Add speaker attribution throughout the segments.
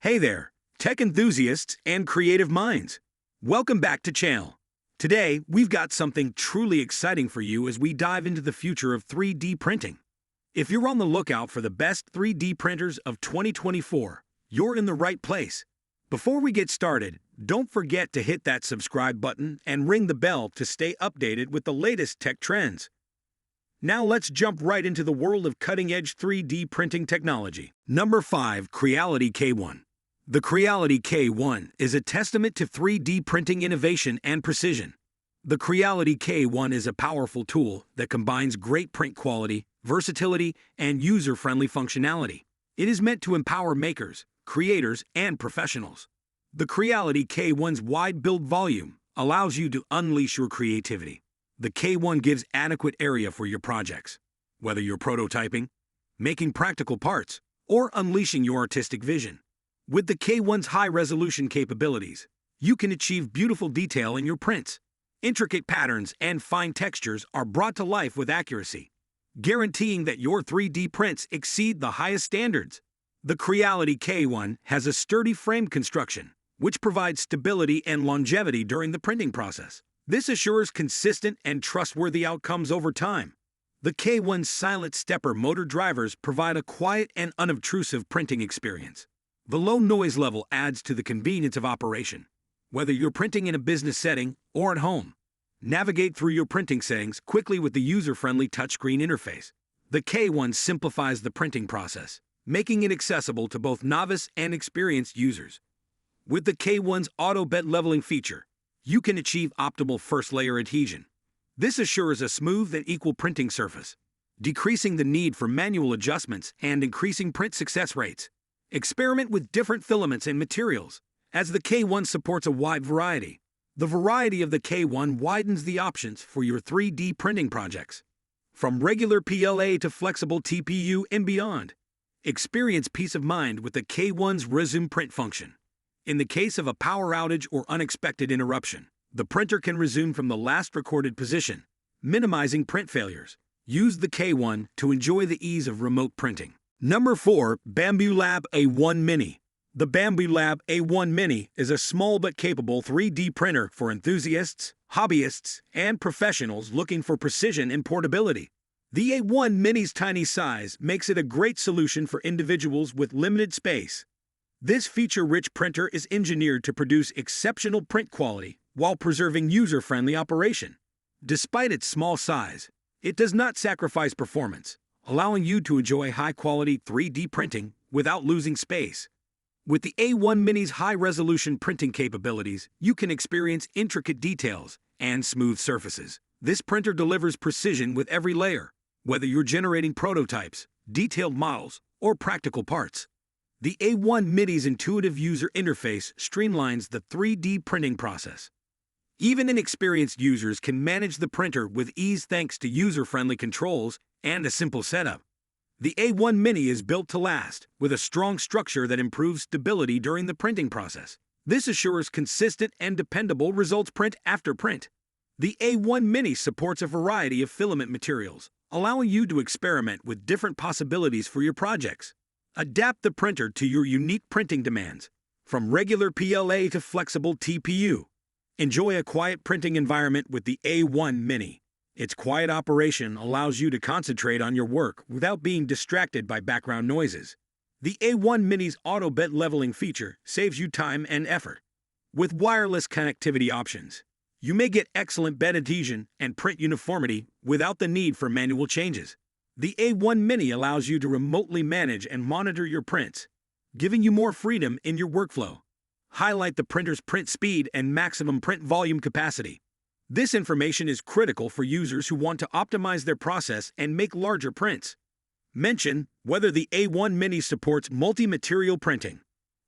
Speaker 1: Hey there, tech enthusiasts and creative minds. Welcome back to channel. Today, we've got something truly exciting for you as we dive into the future of 3D printing. If you're on the lookout for the best 3D printers of 2024, you're in the right place. Before we get started, don't forget to hit that subscribe button and ring the bell to stay updated with the latest tech trends. Now let's jump right into the world of cutting-edge 3D printing technology. Number 5. Creality K1. The Creality K1 is a testament to 3D printing innovation and precision. The Creality K1 is a powerful tool that combines great print quality, versatility, and user-friendly functionality. It is meant to empower makers, creators, and professionals. The Creality K1's wide build volume allows you to unleash your creativity. The K1 gives adequate area for your projects, whether you're prototyping, making practical parts, or unleashing your artistic vision. With the K1's high-resolution capabilities, you can achieve beautiful detail in your prints. Intricate patterns and fine textures are brought to life with accuracy, guaranteeing that your 3D prints exceed the highest standards. The Creality K1 has a sturdy frame construction, which provides stability and longevity during the printing process. This assures consistent and trustworthy outcomes over time. The K1's silent stepper motor drivers provide a quiet and unobtrusive printing experience. The low noise level adds to the convenience of operation, whether you're printing in a business setting or at home. Navigate through your printing settings quickly with the user-friendly touchscreen interface. The K1 simplifies the printing process, making it accessible to both novice and experienced users. With the K1's auto bed leveling feature, you can achieve optimal first-layer adhesion. This assures a smooth and equal printing surface, decreasing the need for manual adjustments and increasing print success rates. Experiment with different filaments and materials, as the K1 supports a wide variety. The variety of the K1 widens the options for your 3D printing projects. From regular PLA to flexible TPU and beyond, experience peace of mind with the K1's resume print function. In the case of a power outage or unexpected interruption, the printer can resume from the last recorded position, minimizing print failures. Use the K1 to enjoy the ease of remote printing. Number 4. Bambu Lab A1 Mini. The Bambu Lab A1 Mini is a small but capable 3D printer for enthusiasts, hobbyists, and professionals looking for precision and portability. The A1 Mini's tiny size makes it a great solution for individuals with limited space. This feature-rich printer is engineered to produce exceptional print quality while preserving user-friendly operation. Despite its small size, it does not sacrifice performance, allowing you to enjoy high-quality 3D printing without losing space. With the A1 Mini's high-resolution printing capabilities, you can experience intricate details and smooth surfaces. This printer delivers precision with every layer, whether you're generating prototypes, detailed models, or practical parts. The A1 Mini's intuitive user interface streamlines the 3D printing process. Even inexperienced users can manage the printer with ease thanks to user-friendly controls and a simple setup. The A1 Mini is built to last, with a strong structure that improves stability during the printing process. This assures consistent and dependable results print after print. The A1 Mini supports a variety of filament materials, allowing you to experiment with different possibilities for your projects. Adapt the printer to your unique printing demands, from regular PLA to flexible TPU. Enjoy a quiet printing environment with the A1 Mini. Its quiet operation allows you to concentrate on your work without being distracted by background noises. The A1 Mini's auto bed leveling feature saves you time and effort. With wireless connectivity options, you may get excellent bed adhesion and print uniformity without the need for manual changes. The A1 Mini allows you to remotely manage and monitor your prints, giving you more freedom in your workflow. Highlight the printer's print speed and maximum print volume capacity. This information is critical for users who want to optimize their process and make larger prints. Mention whether the A1 Mini supports multi-material printing.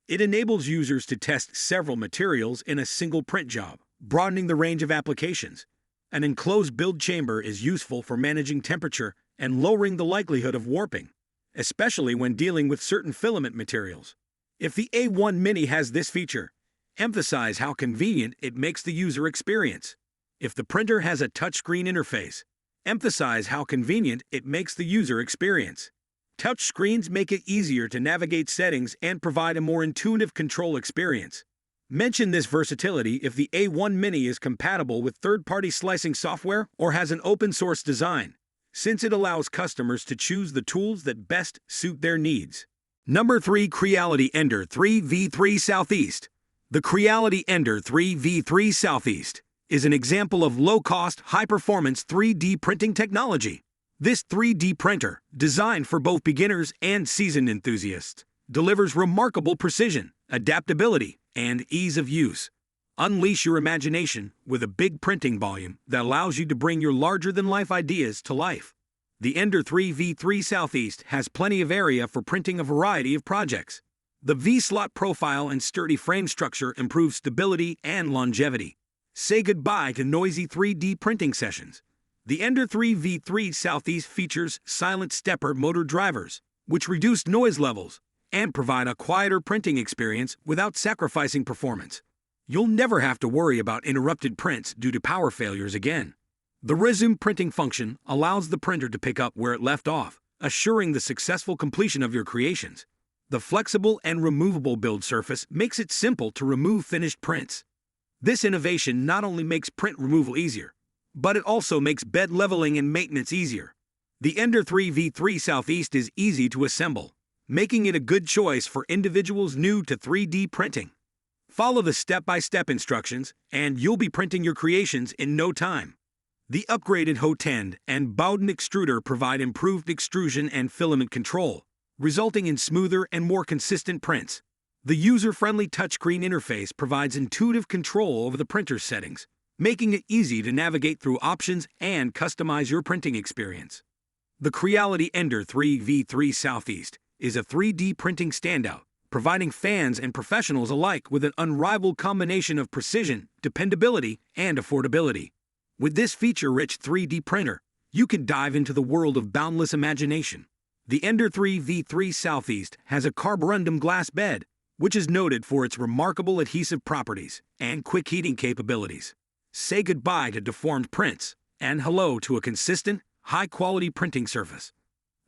Speaker 1: It enables users to test several materials in a single print job, broadening the range of applications. An enclosed build chamber is useful for managing temperature and lowering the likelihood of warping, especially when dealing with certain filament materials. If the A1 Mini has this feature, emphasize how convenient it makes the user experience. If the printer has a touchscreen interface, emphasize how convenient it makes the user experience. Touch screens make it easier to navigate settings and provide a more intuitive control experience. Mention this versatility if the A1 Mini is compatible with third-party slicing software or has an open-source design, since it allows customers to choose the tools that best suit their needs. Number 3. Creality Ender 3v3 Southeast. The Creality Ender 3v3 Southeast is an example of low-cost, high-performance 3D printing technology. This 3D printer, designed for both beginners and seasoned enthusiasts, delivers remarkable precision, adaptability, and ease of use. Unleash your imagination with a big printing volume that allows you to bring your larger-than-life ideas to life. The Ender 3v3 Southeast has plenty of area for printing a variety of projects. The V-slot profile and sturdy frame structure improve stability and longevity. Say goodbye to noisy 3D printing sessions. The Ender 3v3 Southeast features silent stepper motor drivers, which reduce noise levels and provide a quieter printing experience without sacrificing performance. You'll never have to worry about interrupted prints due to power failures again. The resume printing function allows the printer to pick up where it left off, assuring the successful completion of your creations. The flexible and removable build surface makes it simple to remove finished prints. This innovation not only makes print removal easier, but it also makes bed leveling and maintenance easier. The Ender 3v3 Southeast is easy to assemble, making it a good choice for individuals new to 3D printing. Follow the step-by-step instructions, and you'll be printing your creations in no time. The upgraded Photon and Bambu extruder provide improved extrusion and filament control, resulting in smoother and more consistent prints. The user-friendly touchscreen interface provides intuitive control over the printer's settings, making it easy to navigate through options and customize your printing experience. The Creality Ender 3v3 Southeast is a 3D printing standout, providing fans and professionals alike with an unrivaled combination of precision, dependability, and affordability. With this feature-rich 3D printer, you can dive into the world of boundless imagination. The Ender 3v3 Southeast has a carborundum glass bed, which is noted for its remarkable adhesive properties and quick heating capabilities. Say goodbye to deformed prints and hello to a consistent, high-quality printing surface.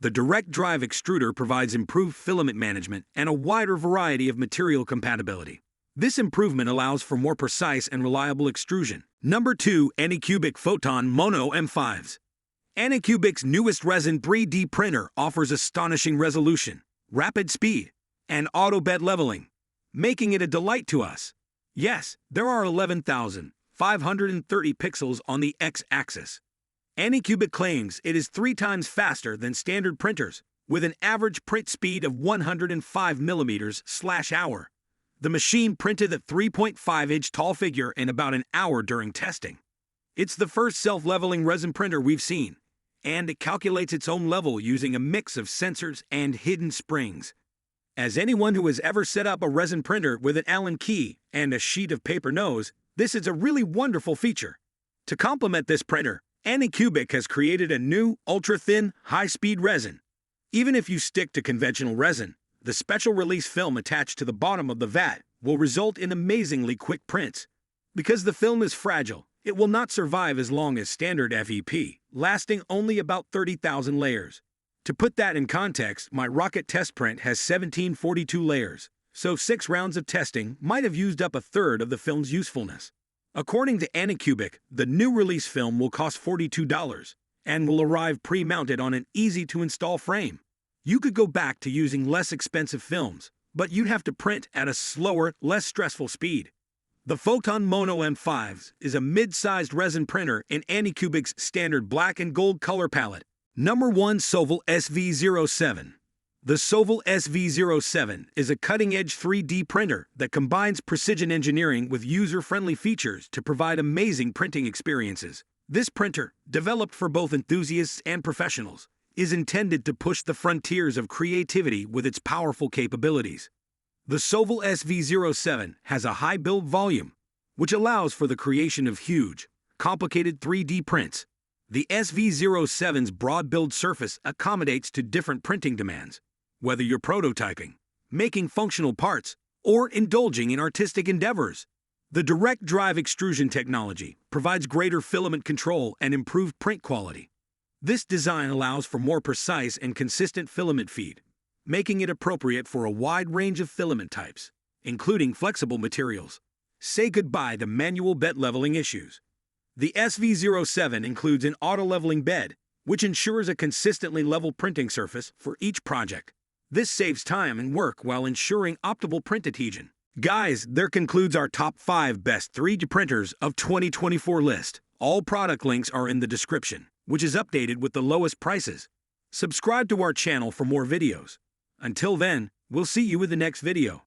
Speaker 1: The direct drive extruder provides improved filament management and a wider variety of material compatibility. This improvement allows for more precise and reliable extrusion. Number 2. Anycubic Photon Mono M5s. Anycubic's newest resin 3D printer offers astonishing resolution, rapid speed, and auto bed leveling, making it a delight to us. Yes, there are 11,530 pixels on the x-axis. Anycubic claims it is 3 times faster than standard printers, with an average print speed of 105 mm/hour. The machine printed a 3.5-inch tall figure in about an hour during testing. It's the first self-leveling resin printer we've seen, and it calculates its own level using a mix of sensors and hidden springs. As anyone who has ever set up a resin printer with an Allen key and a sheet of paper knows, this is a really wonderful feature. To complement this printer, Anycubic has created a new, ultra-thin, high-speed resin. Even if you stick to conventional resin, the special release film attached to the bottom of the vat will result in amazingly quick prints. Because the film is fragile, it will not survive as long as standard FEP, lasting only about 30,000 layers. To put that in context, my rocket test print has 1742 layers, so 6 rounds of testing might have used up a third of the film's usefulness. According to Anycubic, the new release film will cost $42 and will arrive pre-mounted on an easy-to-install frame. You could go back to using less expensive films, but you'd have to print at a slower, less stressful speed. The Photon Mono M5s is a mid-sized resin printer in Anycubic's standard black and gold color palette. Number 1. Sovol SV07. The Sovol SV07 is a cutting-edge 3D printer that combines precision engineering with user-friendly features to provide amazing printing experiences. This printer, developed for both enthusiasts and professionals, is intended to push the frontiers of creativity with its powerful capabilities. The Sovol SV07 has a high build volume, which allows for the creation of huge, complicated 3D prints. The SV07's broad build surface accommodates to different printing demands, whether you're prototyping, making functional parts, or indulging in artistic endeavors. The direct drive extrusion technology provides greater filament control and improved print quality. This design allows for more precise and consistent filament feed, making it appropriate for a wide range of filament types, including flexible materials. Say goodbye to manual bed leveling issues. The SV07 includes an auto-leveling bed, which ensures a consistently level printing surface for each project. This saves time and work while ensuring optimal print adhesion. Guys, there concludes our top 5 best 3D printers of 2024 list. All product links are in the description, which is updated with the lowest prices. Subscribe to our channel for more videos. Until then, we'll see you in the next video.